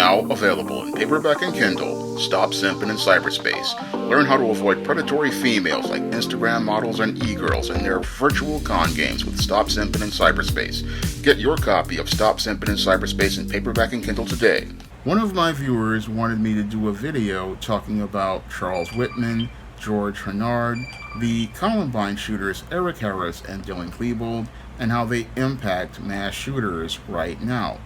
Now available in paperback and Kindle, Stop Simping in Cyberspace. Learn how to avoid predatory females like Instagram models and e-girls in their virtual con games with Stop Simping in Cyberspace. Get your copy of Stop Simping in Cyberspace in paperback and Kindle today. One of my viewers wanted me to do a video talking about Charles Whitman, George Hennard, the Columbine shooters Eric Harris and Dylan Klebold, and how they impact mass shooters right now.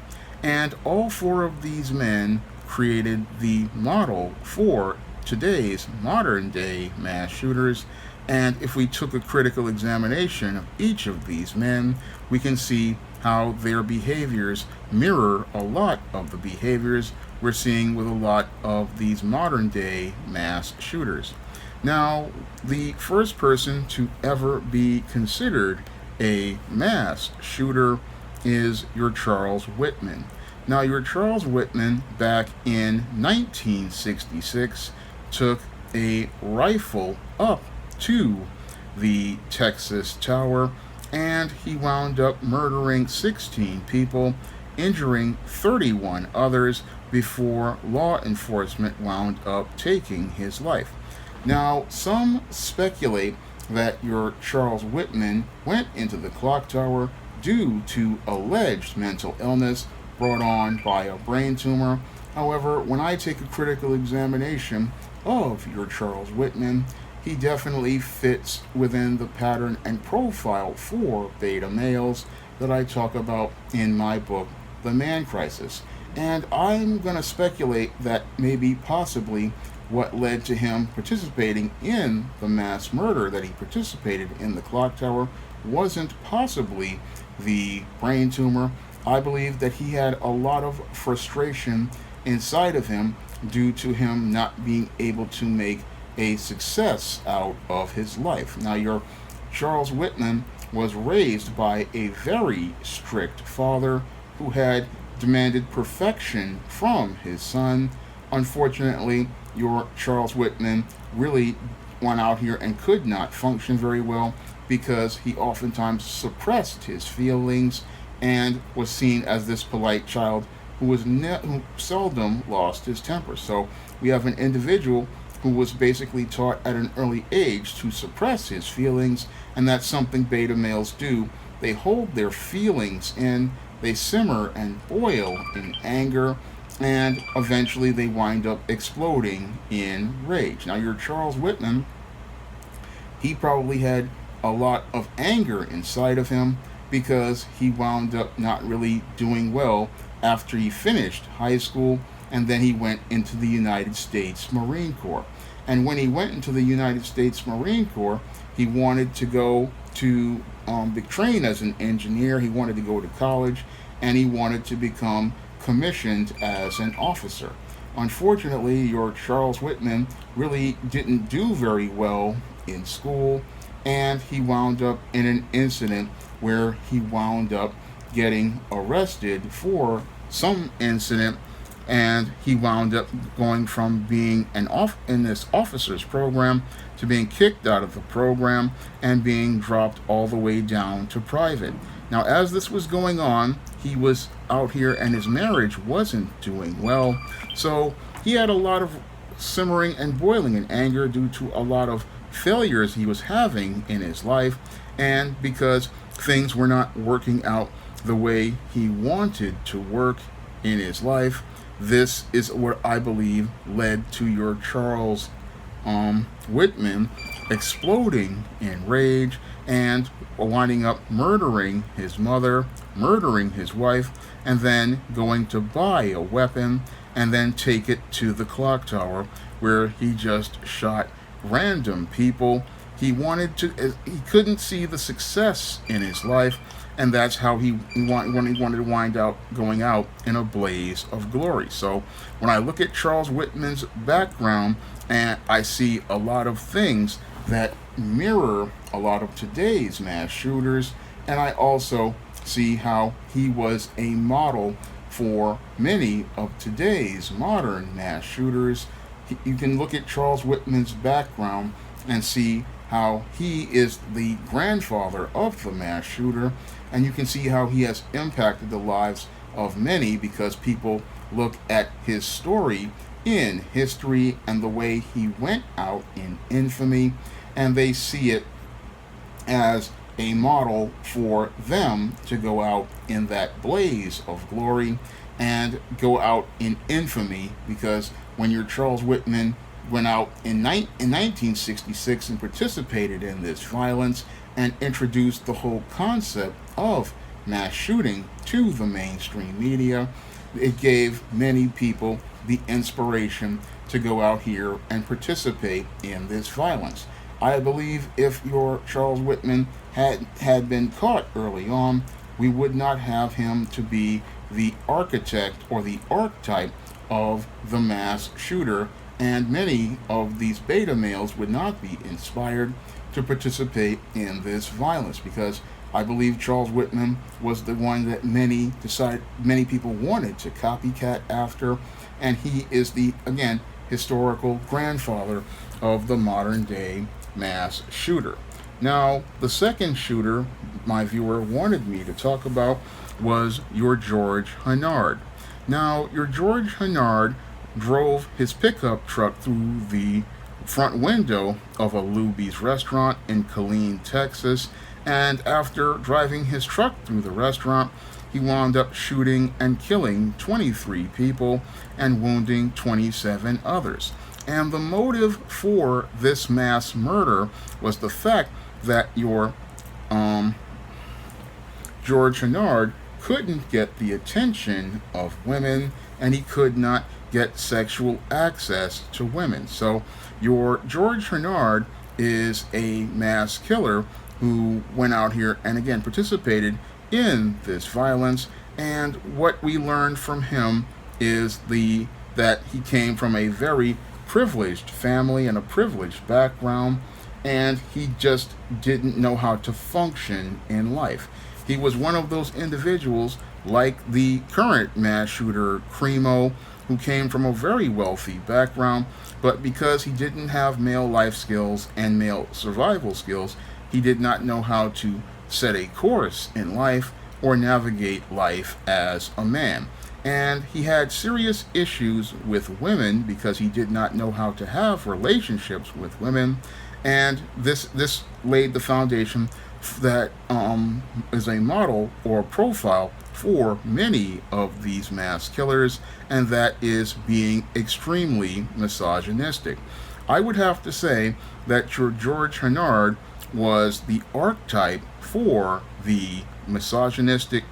And all four of these men created the model for today's modern day mass shooters. And if we took a critical examination of each of these men, we can see how their behaviors mirror a lot of the behaviors we're seeing with a lot of these modern day mass shooters. Now, the first person to ever be considered a mass shooter is your Charles Whitman. Now, your Charles Whitman, back in 1966, took a rifle up to the Texas Tower, and he wound up murdering 16 people, injuring 31 others before law enforcement wound up taking his life. Now, some speculate that your Charles Whitman went into the clock tower due to alleged mental illness brought on by a brain tumor. However, when I take a critical examination of your Charles Whitman, he definitely fits within the pattern and profile for beta males that I talk about in my book, The Man Crisis. And I'm going to speculate that maybe possibly what led to him participating in the mass murder that he participated in the clock tower wasn't possibly the brain tumor. I believe that he had a lot of frustration inside of him due to him not being able to make a success out of his life. Now, your Charles Whitman was raised by a very strict father who had demanded perfection from his son. Unfortunately, your Charles Whitman really went out here and could not function very well because he oftentimes suppressed his feelings and was seen as this polite child who seldom lost his temper. So we have an individual who was basically taught at an early age to suppress his feelings, and that's something beta males do. They hold their feelings in, they simmer and boil in anger, and eventually they wind up exploding in rage. Now, your Charles Whitman, he probably had a lot of anger inside of him because he wound up not really doing well after he finished high school, and then he went into the United States Marine Corps. And when he went into the United States Marine Corps, he wanted to go to train as an engineer. He wanted to go to college, and he wanted to become commissioned as an officer. Unfortunately, your Charles Whitman really didn't do very well in school, and he wound up in an incident where he wound up getting arrested for some incident, and he wound up going from being in this officer's program to being kicked out of the program and being dropped all the way down to private. Now, as this was going on, he was out here and his marriage wasn't doing well. So he had a lot of simmering and boiling in anger due to a lot of failures he was having in his life, and because things were not working out the way he wanted to work in his life. This is what I believe led to your Charles Whitman exploding in rage and winding up murdering his mother, murdering his wife, and then going to buy a weapon and then take it to the clock tower where he just shot random people. He couldn't see the success in his life, and that's how he wanted to wind out going out in a blaze of glory. So when I look at Charles Whitman's background, and I see a lot of things that mirror a lot of today's mass shooters, and I also see how he was a model for many of today's modern mass shooters. You can look at Charles Whitman's background and see how he is the grandfather of the mass shooter, and you can see how he has impacted the lives of many because people look at his story in history and the way he went out in infamy, and they see it as a model for them to go out in that blaze of glory and go out in infamy, because when your Charles Whitman went out in 1966 and participated in this violence and introduced the whole concept of mass shooting to the mainstream media, it gave many people the inspiration to go out here and participate in this violence. I believe if your Charles Whitman had been caught early on, we would not have him to be the architect or the archetype of the mass shooter, and many of these beta males would not be inspired to participate in this violence, because I believe Charles Whitman was the one that many people wanted to copycat after, and he is the, again, historical grandfather of the modern day mass shooter. Now, the second shooter my viewer wanted me to talk about was your George Hennard. Now, your George Hennard drove his pickup truck through the front window of a Luby's restaurant in Columbine, Texas, and after driving his truck through the restaurant, he wound up shooting and killing 23 people and wounding 27 others. And the motive for this mass murder was the fact that your George Hennard couldn't get the attention of women, and he could not get sexual access to women. So your George Hennard is a mass killer who went out here and again participated in this violence, and what we learned from him is that he came from a very privileged family and a privileged background, and he just didn't know how to function in life. He was one of those individuals like the current mass shooter Cremo, who came from a very wealthy background, but because he didn't have male life skills and male survival skills, he did not know how to set a course in life or navigate life as a man. And he had serious issues with women because he did not know how to have relationships with women, and this laid the foundation that is a model or a profile for many of these mass killers, and that is being extremely misogynistic. I would have to say that your George Hennard was the archetype for the misogynistic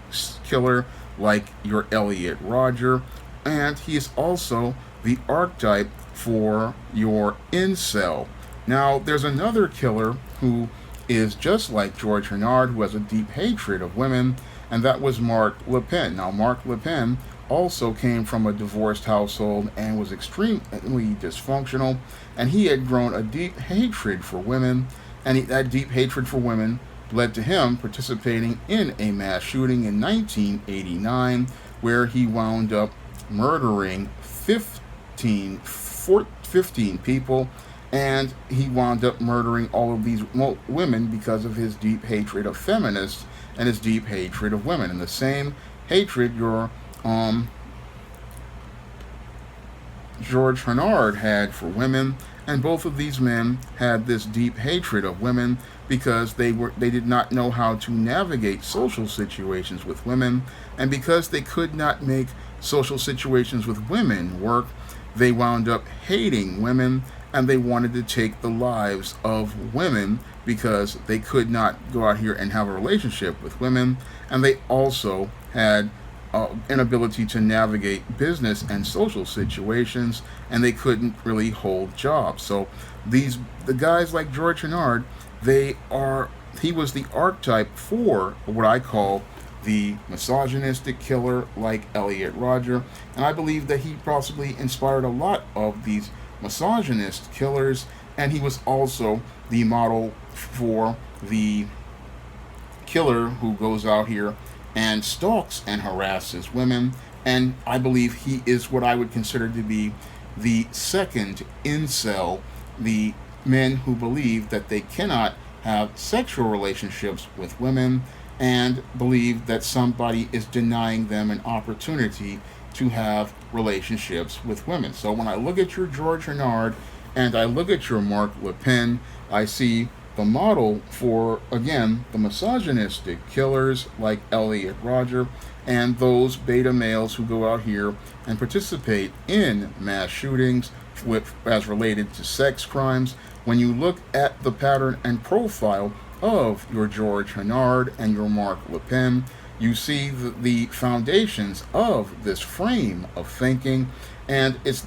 killer like your Elliot Rodger, and he is also the archetype for your incel. Now, there's another killer who is just like George Hennard, who has a deep hatred of women, and that was Mark Le Pen. Now, Mark Le Pen also came from a divorced household and was extremely dysfunctional, and he had grown a deep hatred for women, and that deep hatred for women led to him participating in a mass shooting in 1989, where he wound up murdering 15 people, and he wound up murdering all of these women because of his deep hatred of feminists and his deep hatred of women. And the same hatred your George Hennard had for women, and both of these men had this deep hatred of women because they did not know how to navigate social situations with women, and because they could not make social situations with women work, they wound up hating women, and they wanted to take the lives of women because they could not go out here and have a relationship with women, and they also had inability to navigate business and social situations, and they couldn't really hold jobs. So the guys like George Hennard, he was the archetype for what I call the misogynistic killer like Elliot Rodger, and I believe that he possibly inspired a lot of these misogynist killers, and he was also the model for the killer who goes out here and stalks and harasses women, and I believe he is what I would consider to be the second incel, the men who believe that they cannot have sexual relationships with women and believe that somebody is denying them an opportunity to have relationships with women. So when I look at your George Hennard and I look at your Mark Le Pen, I see the model for, again, the misogynistic killers like Elliot Rodger and those beta males who go out here and participate in mass shootings with, as related to sex crimes. When you look at the pattern and profile of your George Hennard and your Mark Le Pen, you see the foundations of this frame of thinking, and it's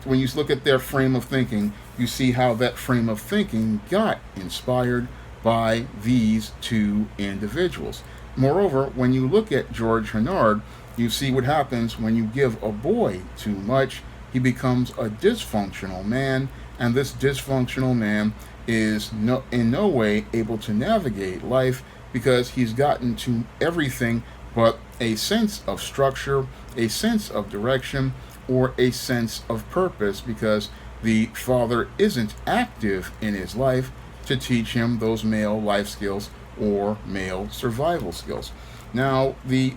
when you look at their frame of thinking, you see how that frame of thinking got inspired by these two individuals. Moreover, when you look at George Hennard, you see what happens when you give a boy too much. He becomes a dysfunctional man, and this dysfunctional man is in no way able to navigate life because he's gotten to everything but a sense of structure, a sense of direction, or a sense of purpose because the father isn't active in his life to teach him those male life skills or male survival skills. Now, the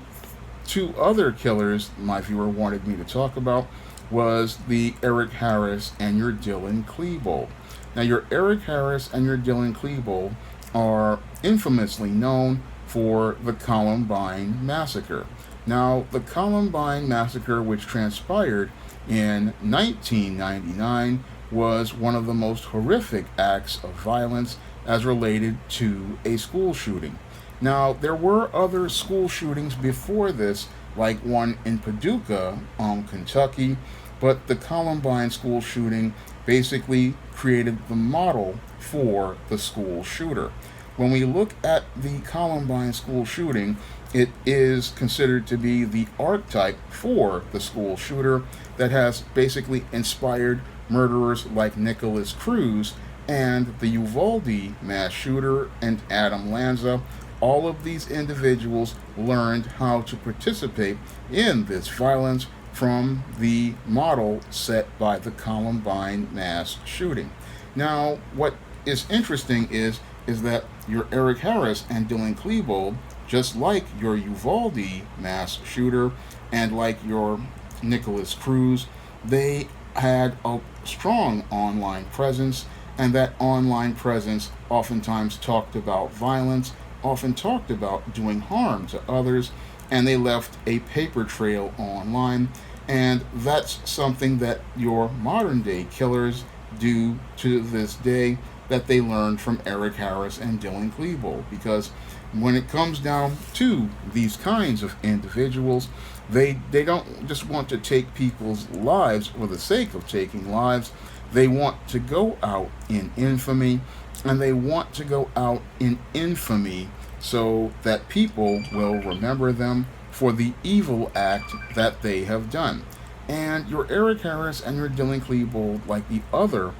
two other killers my viewer wanted me to talk about was the Eric Harris and your Dylan Klebold. Now, your Eric Harris and your Dylan Klebold are infamously known for the Columbine massacre. Now, the Columbine massacre, which transpired in 1999, was one of the most horrific acts of violence as related to a school shooting. Now, there were other school shootings before this, like one in Paducah, Kentucky, but the Columbine school shooting basically created the model for the school shooter. When we look at the Columbine school shooting, it is considered to be the archetype for the school shooter that has basically inspired murderers like Nicholas Cruz and the Uvalde mass shooter and Adam Lanza. All of these individuals learned how to participate in this violence from the model set by the Columbine mass shooting. Now, what is interesting is that your Eric Harris and Dylan Klebold, just like your Uvalde mass shooter and like your Nicholas Cruz, they had a strong online presence, and that online presence oftentimes talked about violence, often talked about doing harm to others, and they left a paper trail online. And that's something that your modern day killers do to this day, that they learned from Eric Harris and Dylan Klebold. Because when it comes down to these kinds of individuals, they don't just want to take people's lives for the sake of taking lives. They want to go out in infamy, and they want to go out in infamy so that people will remember them for the evil act that they have done. And your Eric Harris and your Dylan Klebold, like the other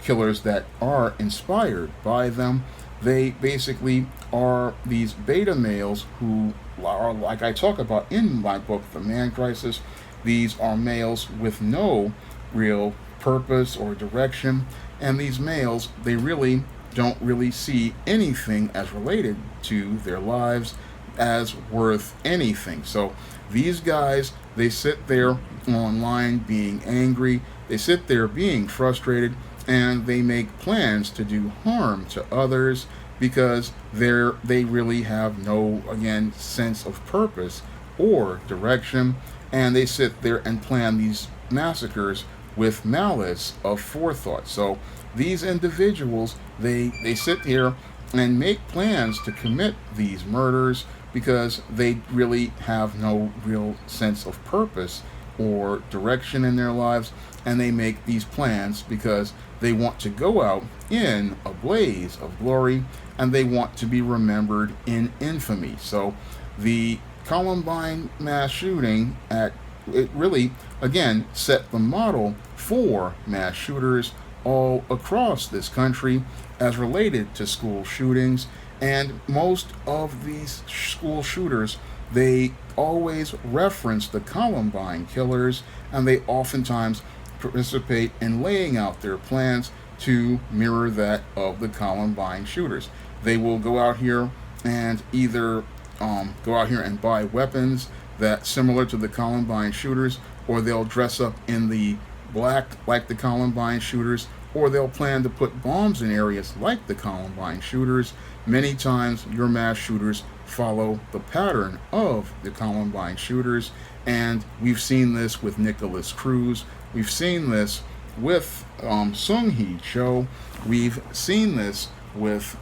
killers that are inspired by them, they basically are these beta males who are, like I talk about in my book, The Man Crisis, these are males with no real purpose or direction, and these males, they really don't really see anything as related to their lives as worth anything. So these guys, they sit there online being angry, they sit there being frustrated, and they make plans to do harm to others because they really have no, again, sense of purpose or direction, and they sit there and plan these massacres with malice of forethought. So these individuals, they sit here and make plans to commit these murders because they really have no real sense of purpose or direction in their lives, and they make these plans because they want to go out in a blaze of glory, and they want to be remembered in infamy. So the Columbine mass shooting it really, again, set the model for mass shooters all across this country as related to school shootings. And most of these school shooters, they always reference the Columbine killers, and they oftentimes participate in laying out their plans to mirror that of the Columbine shooters. They will go out here and either go out here and buy weapons. that similar to the Columbine shooters, or they'll dress up in the black like the Columbine shooters, or they'll plan to put bombs in areas like the Columbine shooters. Many times, your mass shooters follow the pattern of the Columbine shooters, and we've seen this with Nicholas Cruz. We've seen this with Sung Hee Cho. We've seen this with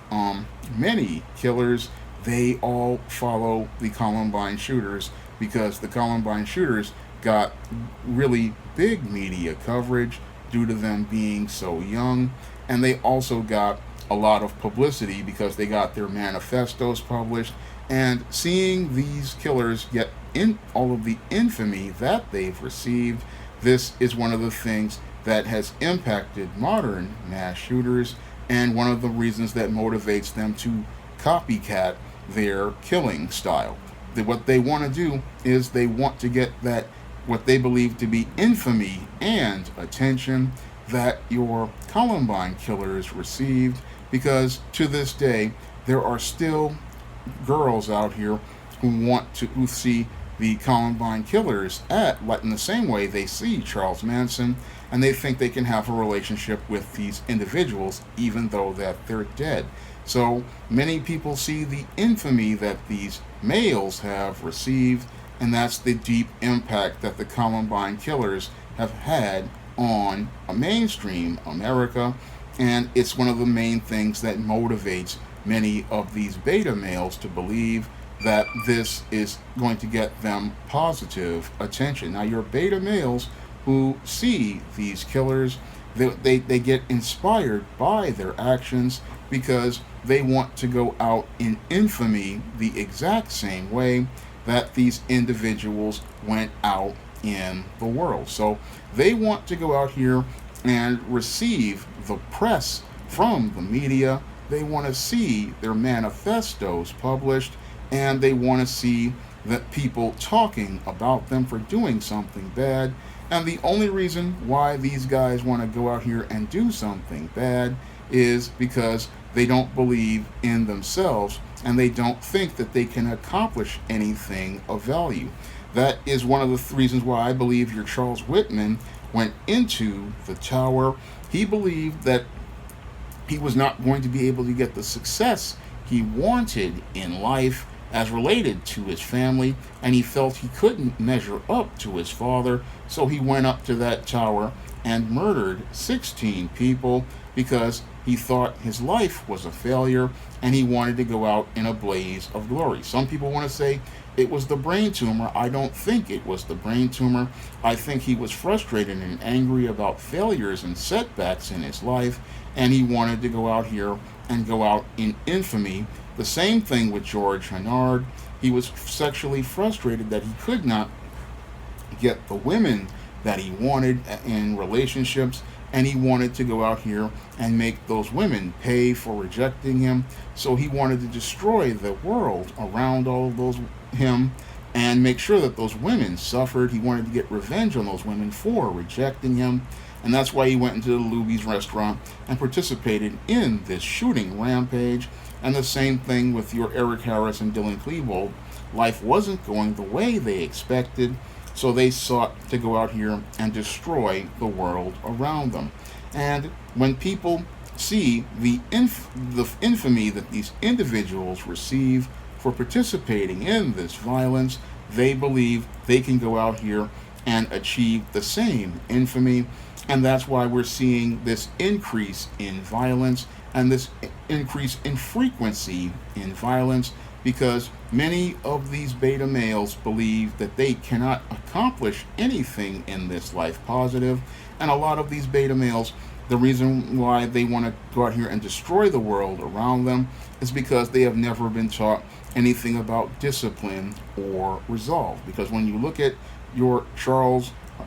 many killers. They all follow the Columbine shooters because the Columbine shooters got really big media coverage due to them being so young, and they also got a lot of publicity because they got their manifestos published. And seeing these killers get in all of the infamy that they've received, this is one of the things that has impacted modern mass shooters, and one of the reasons that motivates them to copycat their killing style. What they want to do is they want to get that, what they believe to be infamy and attention that your Columbine killers received, because to this day there are still girls out here who see the Columbine killers like in the same way they see Charles Manson, and they think they can have a relationship with these individuals even though that they're dead. So many people see the infamy that these males have received, and that's the deep impact that the Columbine killers have had on a mainstream America, and it's one of the main things that motivates many of these beta males to believe that this is going to get them positive attention. Now, your beta males who see these killers, they get inspired by their actions because they want to go out in infamy the exact same way that these individuals went out in the world. So they want to go out here and receive the press from the media. They want to see their manifestos published, and they want to see that people talking about them for doing something bad. And the only reason why these guys want to go out here and do something bad is because they don't believe in themselves, and they don't think that they can accomplish anything of value. That is one of the reasons why I believe your Charles Whitman went into the tower. He believed that he was not going to be able to get the success he wanted in life as related to his family, and he felt he couldn't measure up to his father, so he went up to that tower and murdered 16 people because he thought his life was a failure and he wanted to go out in a blaze of glory. Some people want to say it was the brain tumor. I don't think it was the brain tumor. I think he was frustrated and angry about failures and setbacks in his life, and he wanted to go out here and go out in infamy. The same thing with George Hennard. He was sexually frustrated that he could not get the women that he wanted in relationships, and he wanted to go out here and make those women pay for rejecting him. So he wanted to destroy the world around all of him and make sure that those women suffered. He wanted to get revenge on those women for rejecting him, and that's why he went into the Luby's restaurant and participated in this shooting rampage. And the same thing with your Eric Harris and Dylan Klebold. Life wasn't going the way they expected, so they sought to go out here and destroy the world around them. And when people see the infamy that these individuals receive for participating in this violence, they believe they can go out here and achieve the same infamy. And that's why we're seeing this increase in violence and this increase in frequency in violence, because many of these beta males believe that they cannot accomplish anything in this life positive. And a lot of these beta males, the reason why they want to go out here and destroy the world around them is because they have never been taught anything about discipline or resolve. Because when you look at your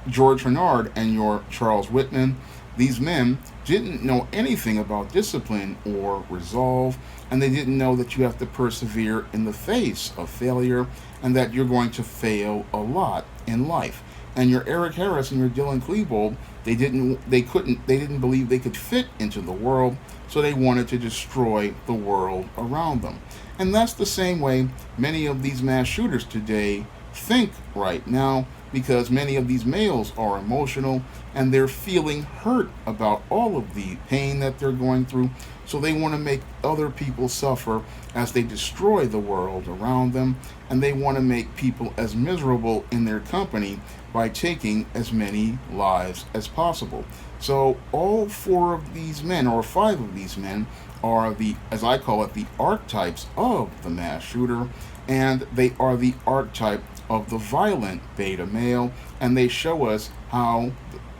George Hennard and your Charles Whitman, these men didn't know anything about discipline or resolve, and they didn't know that you have to persevere in the face of failure and that you're going to fail a lot in life. And your Eric Harris and your Dylan Klebold, they didn't believe they could fit into the world, so they wanted to destroy the world around them. And that's the same way many of these mass shooters today think right now, because many of these males are emotional and they're feeling hurt about all of the pain that they're going through. So they want to make other people suffer as they destroy the world around them, and they want to make people as miserable in their company by taking as many lives as possible. So all four of these men, or five of these men, are the, as I call it, the archetypes of the mass shooter, and they are the archetype of the violent beta male, and they show us how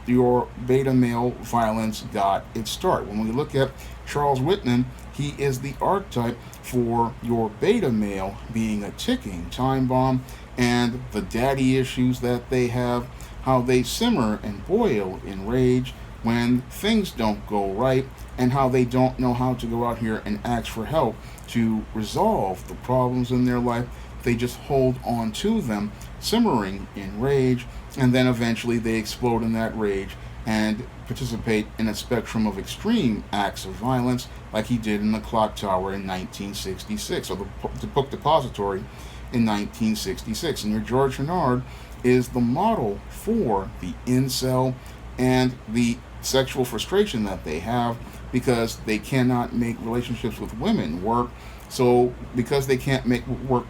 your beta male violence got its start. When we look at Charles Whitman, he is the archetype for your beta male being a ticking time bomb, and the daddy issues that they have, how they simmer and boil in rage when things don't go right, and how they don't know how to go out here and ask for help to resolve the problems in their life. They just hold on to them, simmering in rage, and then eventually they explode in that rage and participate in a spectrum of extreme acts of violence, like he did in the clock tower in 1966, or the book depository in 1966. And your George Hennard is the model for the incel and the sexual frustration that they have because they cannot make relationships with women work. So because they can't make work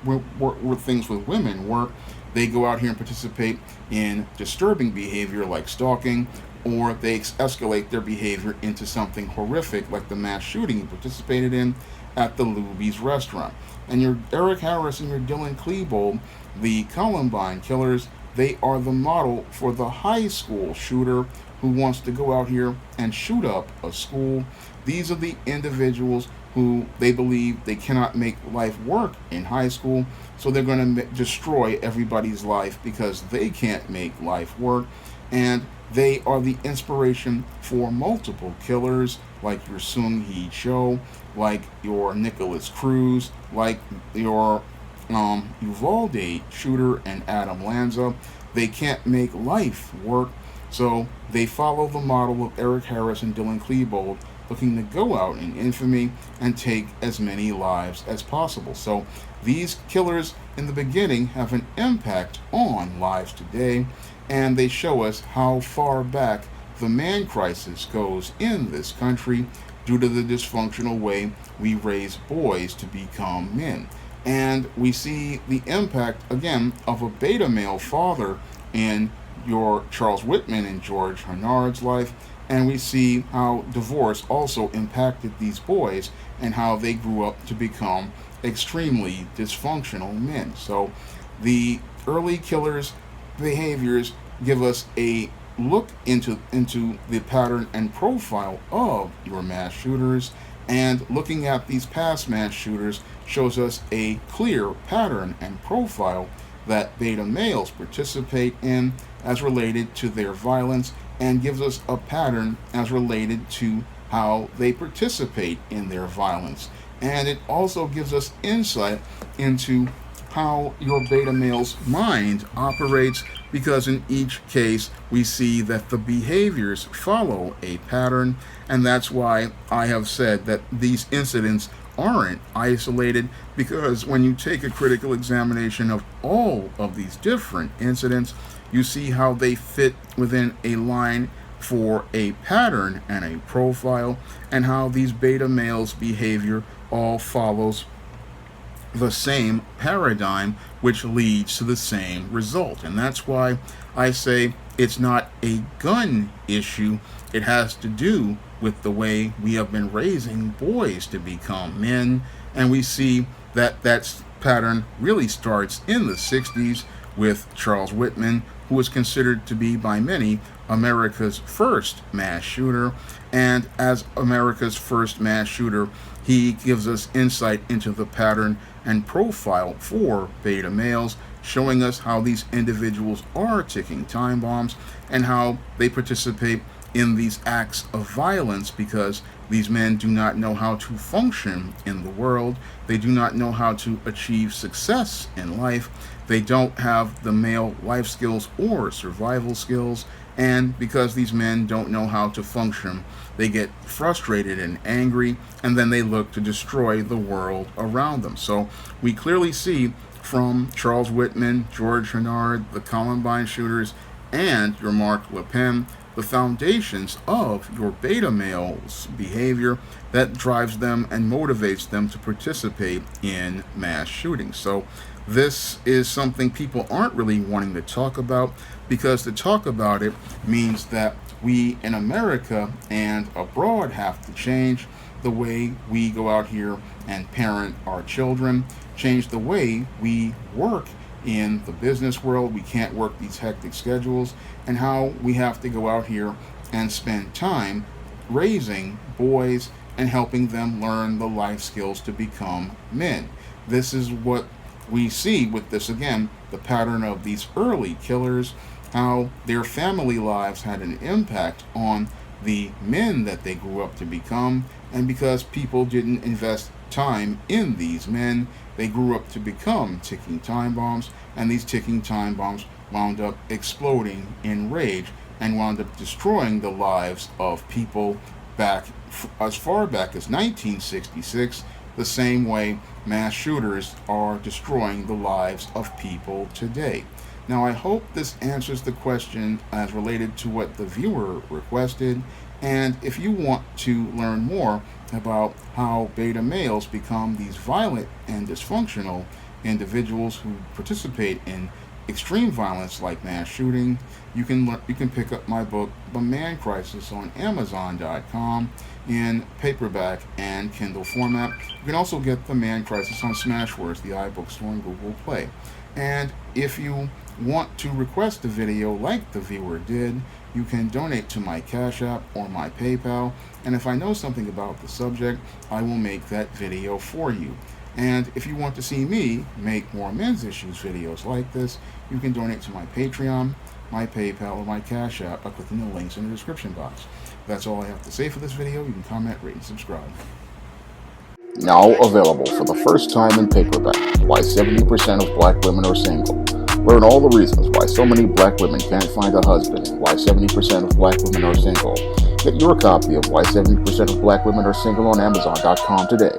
things with women work, they go out here and participate in disturbing behavior like stalking, or they escalate their behavior into something horrific like the mass shooting he participated in at the Luby's restaurant. And your Eric Harris and your Dylan Klebold, the Columbine killers, they are the model for the high school shooter who wants to go out here and shoot up a school. These are the individuals who they believe they cannot make life work in high school, so they're going to destroy everybody's life because they can't make life work. And they are the inspiration for multiple killers like your Sung Hee Cho, like your Nicholas Cruz, like your Uvalde shooter and Adam Lanza. They can't make life work, so they follow the model of Eric Harris and Dylan Klebold, looking to go out in infamy and take as many lives as possible. So these killers in the beginning have an impact on lives today, and they show us how far back the man crisis goes in this country due to the dysfunctional way we raise boys to become men. And we see the impact, again, of a beta male father in your Charles Whitman and George Hennard's life, and we see how divorce also impacted these boys and how they grew up to become extremely dysfunctional men. So the early killers' behaviors give us a look into the pattern and profile of your mass shooters, and looking at these past mass shooters shows us a clear pattern and profile that beta males participate in as related to their violence, and gives us a pattern as related to how they participate in their violence. And it also gives us insight into how your beta male's mind operates, because in each case we see that the behaviors follow a pattern, and that's why I have said that these incidents aren't isolated, because when you take a critical examination of all of these different incidents, you see how they fit within a line for a pattern and a profile, and how these beta males' behavior all follows the same paradigm, which leads to the same result. And that's why I say it's not a gun issue. It has to do with the way we have been raising boys to become men. And we see that that pattern really starts in the 60s with Charles Whitman, who was considered to be by many America's first mass shooter. And as America's first mass shooter, he gives us insight into the pattern and profile for beta males, showing us how these individuals are ticking time bombs and how they participate in these acts of violence because these men do not know how to function in the world. They do not know how to achieve success in life. They don't have the male life skills or survival skills. And because these men don't know how to function, they get frustrated and angry, and then they look to destroy the world around them. So we clearly see from Charles Whitman, George Hennard, the Columbine shooters, and your Mark Le Pen, the foundations of your beta male's behavior that drives them and motivates them to participate in mass shootings. So this is something people aren't really wanting to talk about, because to talk about it means that we in America and abroad have to change the way we go out here and parent our children, change the way we work in the business world. We can't work these hectic schedules, and how we have to go out here and spend time raising boys and helping them learn the life skills to become men. This is what we see with this, again, the pattern of these early killers, how their family lives had an impact on the men that they grew up to become, and because people didn't invest time in these men, they grew up to become ticking time bombs, and these ticking time bombs wound up exploding in rage and wound up destroying the lives of people back as far back as 1966, the same way mass shooters are destroying the lives of people today. Now, I hope this answers the question as related to what the viewer requested, and if you want to learn more about how beta males become these violent and dysfunctional individuals who participate in extreme violence like mass shooting, you can pick up my book, The Man Crisis, on Amazon.com in paperback and Kindle format. You can also get The Man Crisis on Smashwords, the iBook store, and Google Play. And if you want to request a video like the viewer did, you can donate to my Cash App or my PayPal, and if I know something about the subject, I will make that video for you. And if you want to see me make more men's issues videos like this, you can donate to my Patreon, my PayPal, or my Cash App by clicking the links in the description box. That's all I have to say for this video. You can comment, rate, and subscribe. Now available for the first time in paperback, Why 70% of Black Women Are Single. Learn all the reasons why so many Black women can't find a husband and why 70% of Black women are single. Get your copy of Why 70% of Black Women Are Single on Amazon.com today.